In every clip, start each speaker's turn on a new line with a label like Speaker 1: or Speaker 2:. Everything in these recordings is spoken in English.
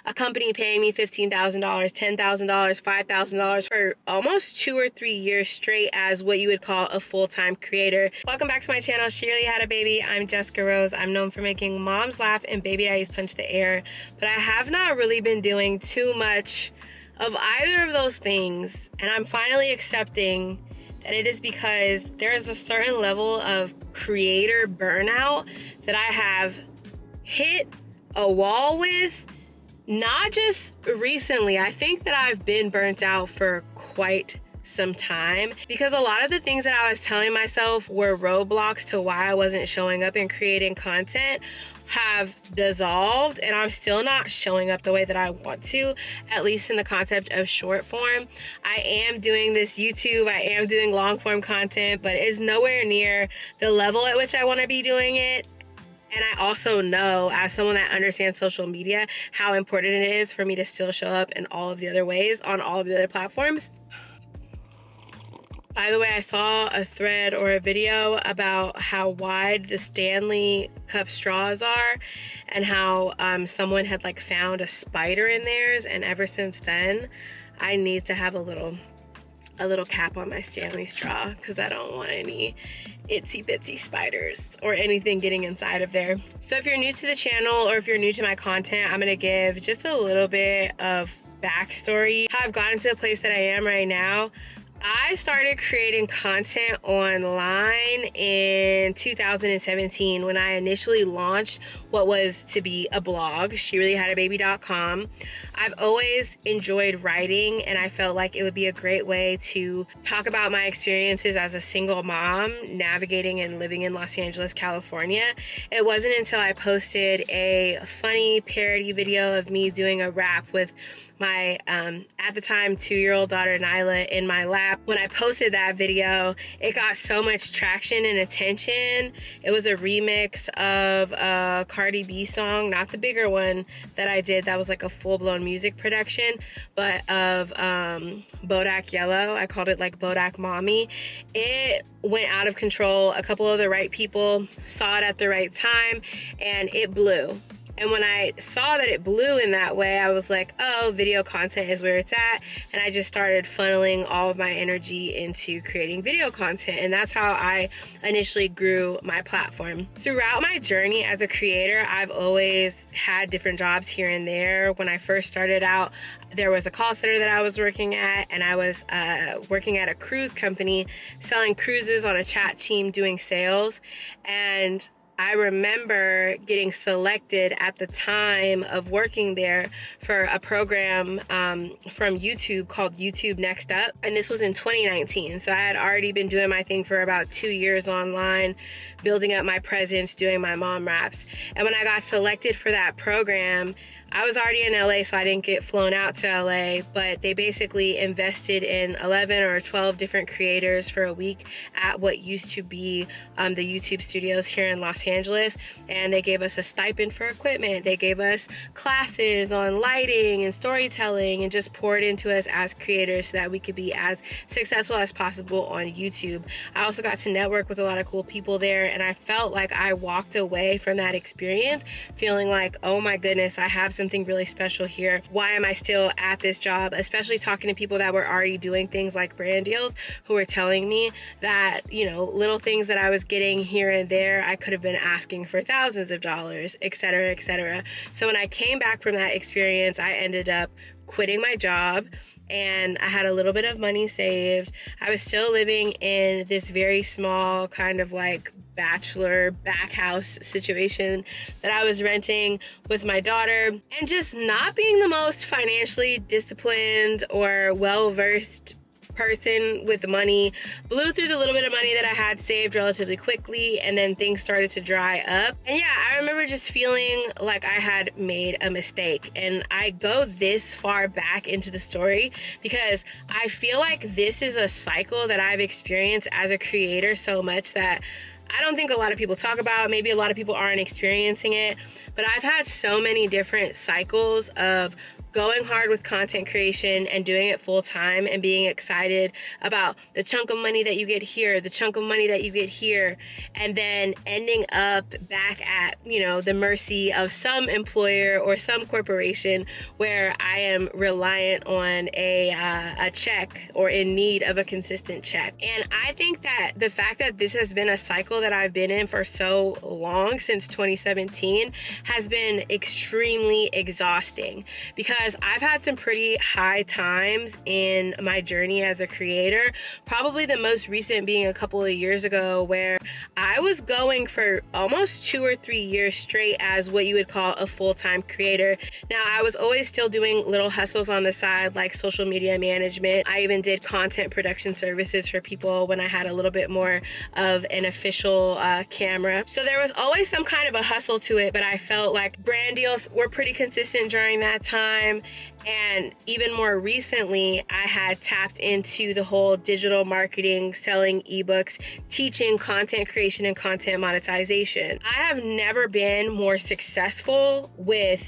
Speaker 1: a company paying me $15,000, $10,000, $5,000 for almost 2 or 3 years straight as what you would call a full-time creator. Welcome back to my channel. She Really Had a Baby. I'm Jessica Rose. I'm known for making moms laugh and baby daddies punch the air, but I have not really been doing too much of either of those things, and I'm finally accepting that it is because there is a certain level of creator burnout that I have hit a wall with, not just recently. I think that I've been burnt out for quite some time, because a lot of the things that I was telling myself were roadblocks to why I wasn't showing up and creating content have dissolved, and I'm still not showing up the way that I want to, at least in the concept of short form. I am doing this YouTube, I am doing long form content, but it's nowhere near the level at which I want to be doing it. And I also know, as someone that understands social media, how important it is for me to still show up in all of the other ways on all of the other platforms. By the way, I saw a thread or a video about how wide the Stanley cup straws are, and how someone had like found a spider in theirs, and ever since then I need to have a little cap on my Stanley straw, because I don't want any itsy bitsy spiders or anything getting inside of there. So if you're new to the channel, or if you're new to my content, I'm gonna give just a little bit of backstory, how I've gotten to the place that I am right now. I started creating content online in 2017 when I initially launched what was to be a blog, SheReallyHadABaby.com. I've always enjoyed writing, and I felt like it would be a great way to talk about my experiences as a single mom navigating and living in Los Angeles, California. It wasn't until I posted a funny parody video of me doing a rap with my at the time 2-year-old daughter Nyla in my lap. When I posted that video, it got so much traction and attention. It was a remix of a Cardi B song, not the bigger one that I did that was like a full-blown music production, but of Bodak Yellow. I called it like Bodak Mommy. It went out of control. A couple of the right people saw it at the right time, and it blew. And when I saw that it blew in that way, I was like, oh, video content is where it's at. And I just started funneling all of my energy into creating video content. And that's how I initially grew my platform. Throughout my journey as a creator, I've always had different jobs here and there. When I first started out, there was a call center that I was working at, and I was working at a cruise company selling cruises on a chat team doing sales. And I remember getting selected at the time of working there for a program from YouTube called YouTube Next Up. And this was in 2019. So I had already been doing my thing for about 2 years online, building up my presence, doing my mom raps. And when I got selected for that program, I was already in LA, so I didn't get flown out to LA, but they basically invested in 11 or 12 different creators for a week at what used to be the YouTube studios here in Los Angeles. And they gave us a stipend for equipment. They gave us classes on lighting and storytelling, and just poured into us as creators so that we could be as successful as possible on YouTube. I also got to network with a lot of cool people there, and I felt like I walked away from that experience feeling like, oh my goodness, I have something really special here. Why am I still at this job? Especially talking to people that were already doing things like brand deals, who were telling me that, you know, little things that I was getting here and there, I could have been asking for thousands of dollars, etc., etc. So when I came back from that experience, I ended up quitting my job, and I had a little bit of money saved. I was still living in this very small kind of like bachelor back house situation that I was renting with my daughter, and just not being the most financially disciplined or well-versed person with money. Blew through the little bit of money that I had saved relatively quickly, and then things started to dry up. And yeah, I remember just feeling like I had made a mistake. And I go this far back into the story because I feel like this is a cycle that I've experienced as a creator so much that I don't think a lot of people talk about. Maybe a lot of people aren't experiencing it, but I've had so many different cycles of going hard with content creation and doing it full time and being excited about the chunk of money that you get here, the chunk of money that you get here, and then ending up back at, you know, the mercy of some employer or some corporation where I am reliant on a check or in need of a consistent check. And I think that the fact that this has been a cycle that I've been in for so long, since 2017, has been extremely exhausting, because I've had some pretty high times in my journey as a creator, probably the most recent being a couple of years ago, where I was going for almost 2 or 3 years straight as what you would call a full-time creator. Now, I was always still doing little hustles on the side, like social media management. I even did content production services for people when I had a little bit more of an official camera. So there was always some kind of a hustle to it, but I felt like brand deals were pretty consistent during that time. And even more recently, I had tapped into the whole digital marketing, selling ebooks, teaching content creation and content monetization. I have never been more successful with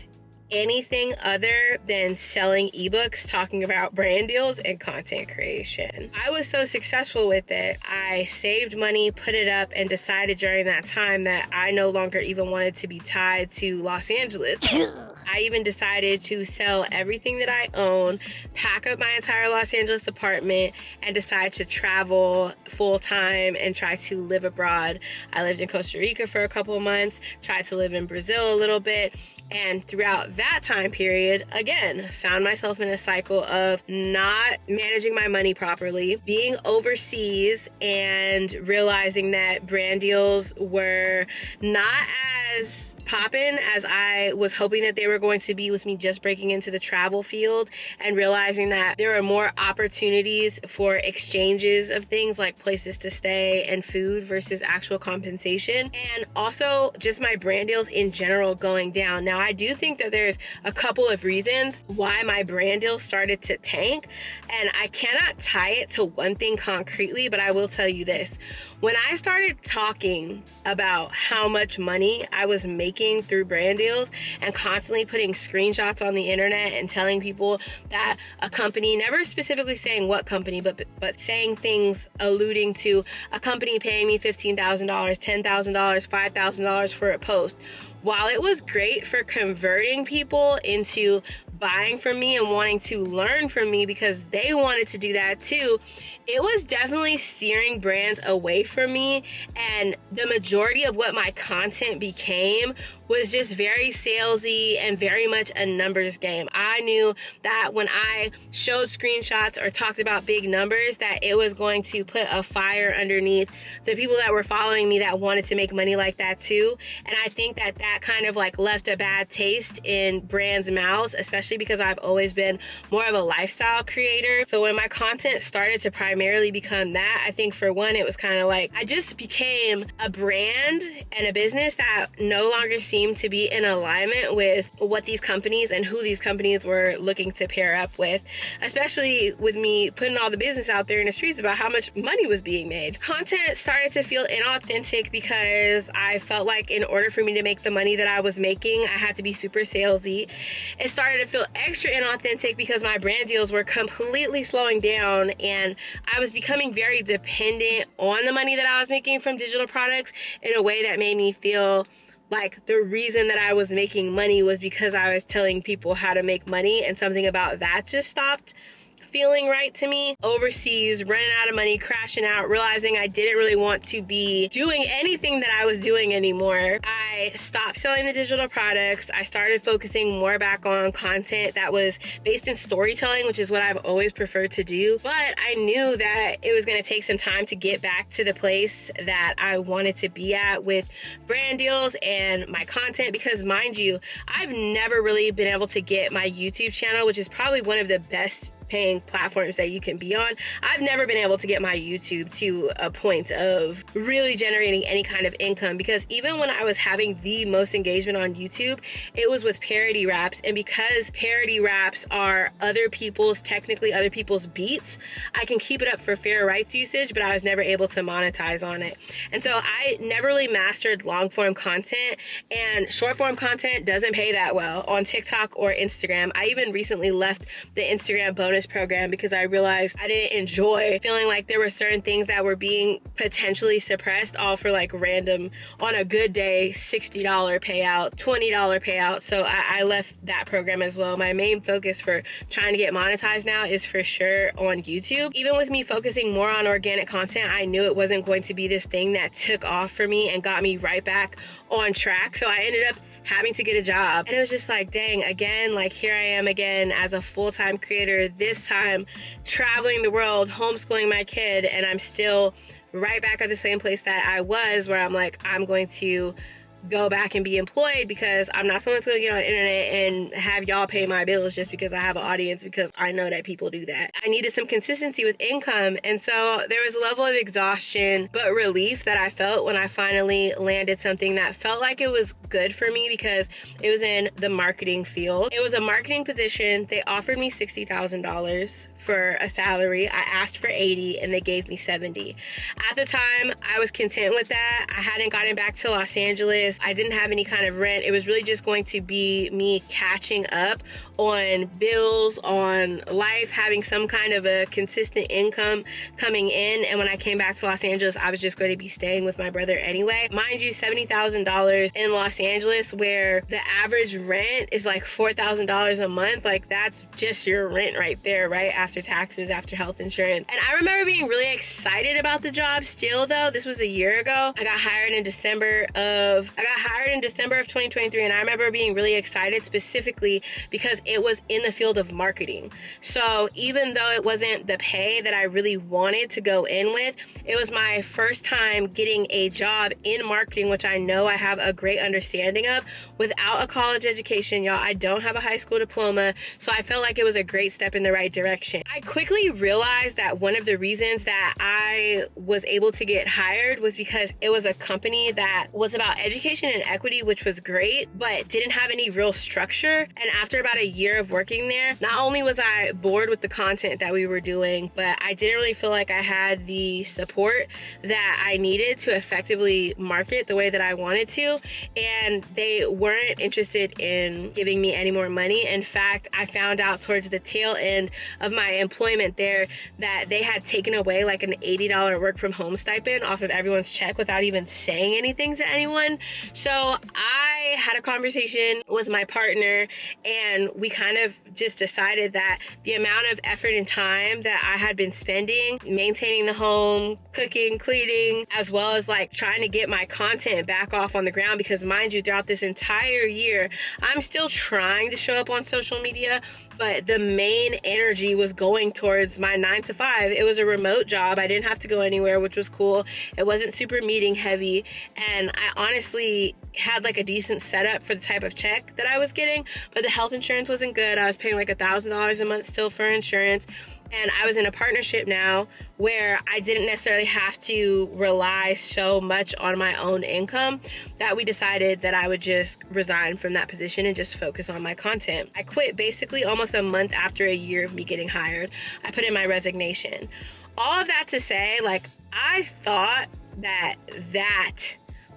Speaker 1: anything other than selling ebooks, talking about brand deals and content creation. I was so successful with it. I saved money, put it up, and decided during that time that I no longer even wanted to be tied to Los Angeles. I even decided to sell everything that I own, pack up my entire Los Angeles apartment, and decide to travel full time and try to live abroad. I lived in Costa Rica for a couple of months, tried to live in Brazil a little bit, and throughout that time period, again, found myself in a cycle of not managing my money properly, being overseas, and realizing that brand deals were not as poppin' as I was hoping that they were going to be with me just breaking into the travel field, and realizing that there are more opportunities for exchanges of things like places to stay and food versus actual compensation, and also just my brand deals in general going down. Now, I do think that there's a couple of reasons why my brand deals started to tank, and I cannot tie it to one thing concretely, but I will tell you this. When I started talking about how much money I was making through brand deals and constantly putting screenshots on the internet and telling people that a company, never specifically saying what company, but saying things alluding to a company paying me $15,000, $10,000, $5,000 for a post, while it was great for converting people into buying from me and wanting to learn from me because they wanted to do that too, it was definitely steering brands away from me. And the majority of what my content became was just very salesy and very much a numbers game. I knew that when I showed screenshots or talked about big numbers, that it was going to put a fire underneath the people that were following me that wanted to make money like that too. And I think that that kind of like left a bad taste in brands' mouths, especially because I've always been more of a lifestyle creator. So when my content started to primarily become that, I think for one, it was kind of like I just became a brand and a business that no longer seemed to be in alignment with what these companies and who these companies were looking to pair up with, especially with me putting all the business out there in the streets about how much money was being made. Content started to feel inauthentic because I felt like in order for me to make the money that I was making, I had to be super salesy. It started to feel extra inauthentic because my brand deals were completely slowing down and I was becoming very dependent on the money that I was making from digital products in a way that made me feel like the reason that I was making money was because I was telling people how to make money, and something about that just stopped feeling right to me. Overseas, running out of money, crashing out, realizing I didn't really want to be doing anything that I was doing anymore. I stopped selling the digital products. I started focusing more back on content that was based in storytelling, which is what I've always preferred to do. But I knew that it was going to take some time to get back to the place that I wanted to be at with brand deals and my content, because mind you, I've never really been able to get my YouTube channel, which is probably one of the best paying platforms that you can be on. I've never been able to get my YouTube to a point of really generating any kind of income, because even when I was having the most engagement on YouTube, it was with parody raps. And because parody raps are technically other people's beats, I can keep it up for fair rights usage, but I was never able to monetize on it. And so I never really mastered long form content, and short form content doesn't pay that well on TikTok or Instagram. I even recently left the Instagram bonus program because I realized I didn't enjoy feeling like there were certain things that were being potentially suppressed, all for like random, on a good day, $60 payout, $20 payout. So I left that program as well. My main focus for trying to get monetized now is for sure on YouTube. Even with me focusing more on organic content, I knew it wasn't going to be this thing that took off for me and got me right back on track. So I ended up having to get a job. And it was just like, dang, again, like here I am again as a full-time creator, this time traveling the world, homeschooling my kid, and I'm still right back at the same place that I was, where I'm like, I'm going to go back and be employed because I'm not someone that's gonna get on the internet and have y'all pay my bills just because I have an audience, because I know that people do that. I needed some consistency with income. And so there was a level of exhaustion but relief that I felt when I finally landed something that felt like it was good for me, because it was in the marketing field. It was a marketing position. They offered me $60,000 for a salary. I asked for 80 and they gave me 70. At the time, I was content with that. I hadn't gotten back to Los Angeles. I didn't have any kind of rent. It was really just going to be me catching up on bills, on life, having some kind of a consistent income coming in. And when I came back to Los Angeles, I was just going to be staying with my brother anyway. Mind you, $70,000 in Los Angeles, where the average rent is like $4,000 a month. Like that's just your rent right there, right? After taxes, after health insurance. And I remember being really excited about the job still, though. This was a year ago. I got hired in December of 2023, and I remember being really excited specifically because it was in the field of marketing. So even though it wasn't the pay that I really wanted to go in with, it was my first time getting a job in marketing, which I know I have a great understanding of without a college education. Y'all, I don't have a high school diploma, so I felt like it was a great step in the right direction. I quickly realized that one of the reasons that I was able to get hired was because it was a company that was about education and equity, which was great, but didn't have any real structure. And after about a year of working there, not only was I bored with the content that we were doing, but I didn't really feel like I had the support that I needed to effectively market the way that I wanted to. And they weren't interested in giving me any more money. In fact, I found out towards the tail end of my employment there that they had taken away like an $80 work from home stipend off of everyone's check without even saying anything to anyone. So I had a conversation with my partner, and we kind of just decided that the amount of effort and time that I had been spending maintaining the home, cooking, cleaning, as well as like trying to get my content back off on the ground, because mind you, throughout this entire year, I'm still trying to show up on social media, but the main energy was going towards my 9 to 5. It was a remote job. I didn't have to go anywhere, which was cool. It wasn't super meeting heavy. And I honestly had like a decent setup for the type of check that I was getting, but the health insurance wasn't good. I was paying like $1,000 a month still for insurance. And I was in a partnership now where I didn't necessarily have to rely so much on my own income, that we decided that I would just resign from that position and just focus on my content. I quit basically almost a month after a year of me getting hired. I put in my resignation. All of that to say, like, I thought that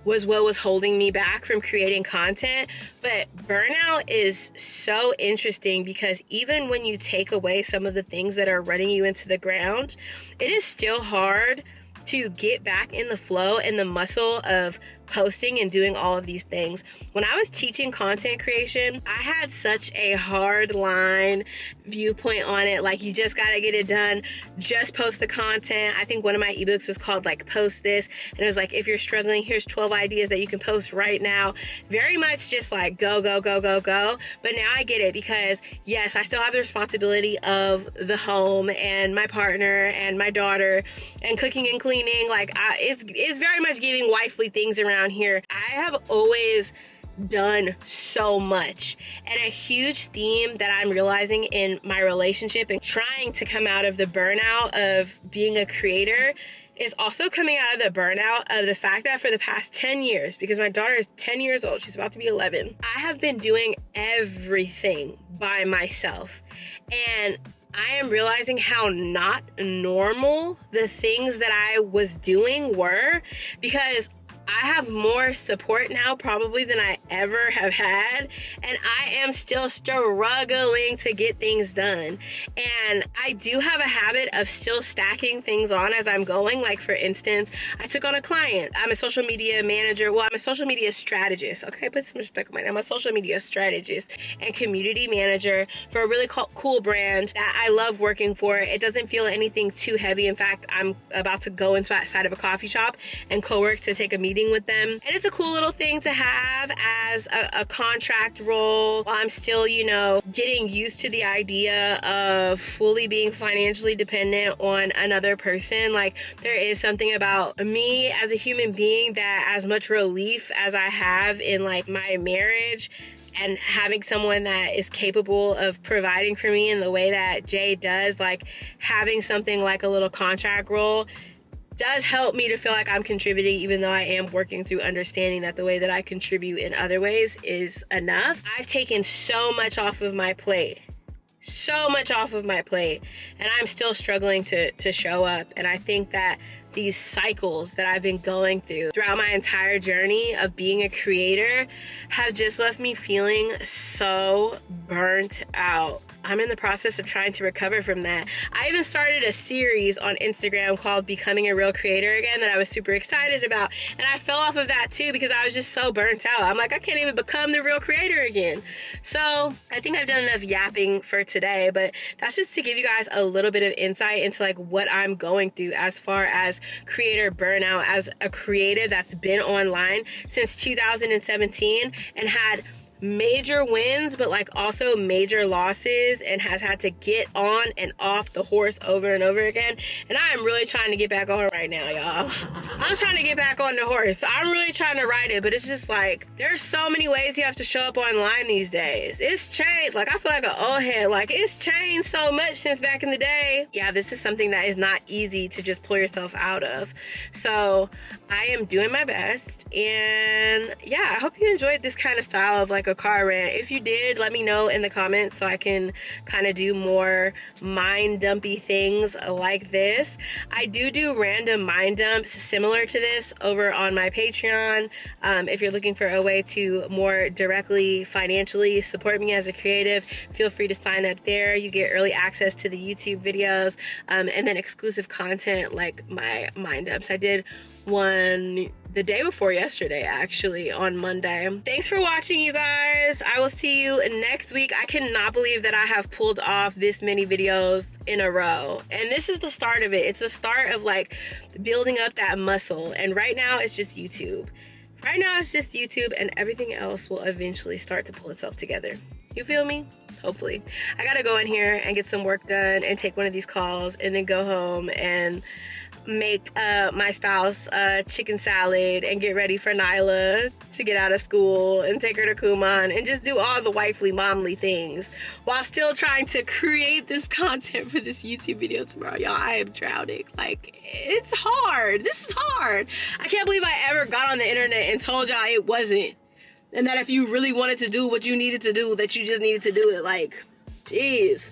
Speaker 1: was what was holding me back from creating content. But burnout is so interesting, because even when you take away some of the things that are running you into the ground, it is still hard to get back in the flow and the muscle of posting and doing all of these things. When I was teaching content creation, I had such a hard line viewpoint on it. Like, you just gotta get it done. Just post the content. I think one of my ebooks was called like Post This. And it was like, if you're struggling, here's 12 ideas that you can post right now. Very much just like go, go, go, go, go. But now I get it, because yes, I still have the responsibility of the home and my partner and my daughter and cooking and cleaning. Like, it's very much giving wifely things around here. I have always done so much. And a huge theme that I'm realizing in my relationship and trying to come out of the burnout of being a creator is also coming out of the burnout of the fact that for the past 10 years, because my daughter is 10 years old, she's about to be 11, I have been doing everything by myself. And I am realizing how not normal the things that I was doing were, because I have more support now probably than I ever have had, and I am still struggling to get things done. And I do have a habit of still stacking things on as I'm going. Like, for instance, I took on a client. I'm a social media manager. Well, I'm a social media strategist. Okay, put some respect on my name. I'm a social media strategist and community manager for a really cool brand that I love working for. It doesn't feel anything too heavy. In fact, I'm about to go inside of a coffee shop and co-work to take a meeting with them. And it's a cool little thing to have as a contract role while I'm still, you know, getting used to the idea of fully being financially dependent on another person. Like, there is something about me as a human being that, as much relief as I have in like my marriage and having someone that is capable of providing for me in the way that Jay does, like having something like a little contract role does help me to feel like I'm contributing, even though I am working through understanding that the way that I contribute in other ways is enough. I've taken so much off of my plate. So much off of my plate. And I'm still struggling to show up. And I think that these cycles that I've been going throughout my entire journey of being a creator have just left me feeling so burnt out. I'm in the process of trying to recover from that. I even started a series on Instagram called Becoming a Real Creator Again that I was super excited about. And I fell off of that too because I was just so burnt out. I'm like, I can't even become the real creator again. So I think I've done enough yapping for today, but that's just to give you guys a little bit of insight into like what I'm going through as far as creator burnout, as a creative that's been online since 2017 and had major wins, but like also major losses, and has had to get on and off the horse over and over again. And I am really trying to get back on right now, y'all. I'm trying to get back on the horse. I'm really trying to ride it, but it's just like, there's so many ways you have to show up online these days. It's changed. Like, I feel like an old head. Like, it's changed so much since back in the day. Yeah, this is something that is not easy to just pull yourself out of. So I am doing my best. And yeah, I hope you enjoyed this kind of style of like a car rant. If you did, let me know in the comments so I can kind of do more mind dumpy things like this. I do random mind dumps similar to this over on my Patreon. If you're looking for a way to more directly financially support me as a creative, feel free to sign up there. You get early access to the YouTube videos, and then exclusive content like my mind dumps. I did one the day before yesterday, actually, on Monday. Thanks for watching, you guys. I will see you next week. I cannot believe that I have pulled off this many videos in a row. And this is the start of it. It's the start of like building up that muscle. And right now it's just YouTube. Right now it's just YouTube, and everything else will eventually start to pull itself together. You feel me? Hopefully. I gotta go in here and get some work done and take one of these calls and then go home and make my spouse chicken salad and get ready for Nyla to get out of school and take her to Kumon and just do all the wifely momly things while still trying to create this content for this YouTube video tomorrow. Y'all, I am drowning. Like, it's hard. This is hard. I can't believe I ever got on the internet and told y'all it wasn't, and that if you really wanted to do what you needed to do, that you just needed to do it. Like, jeez.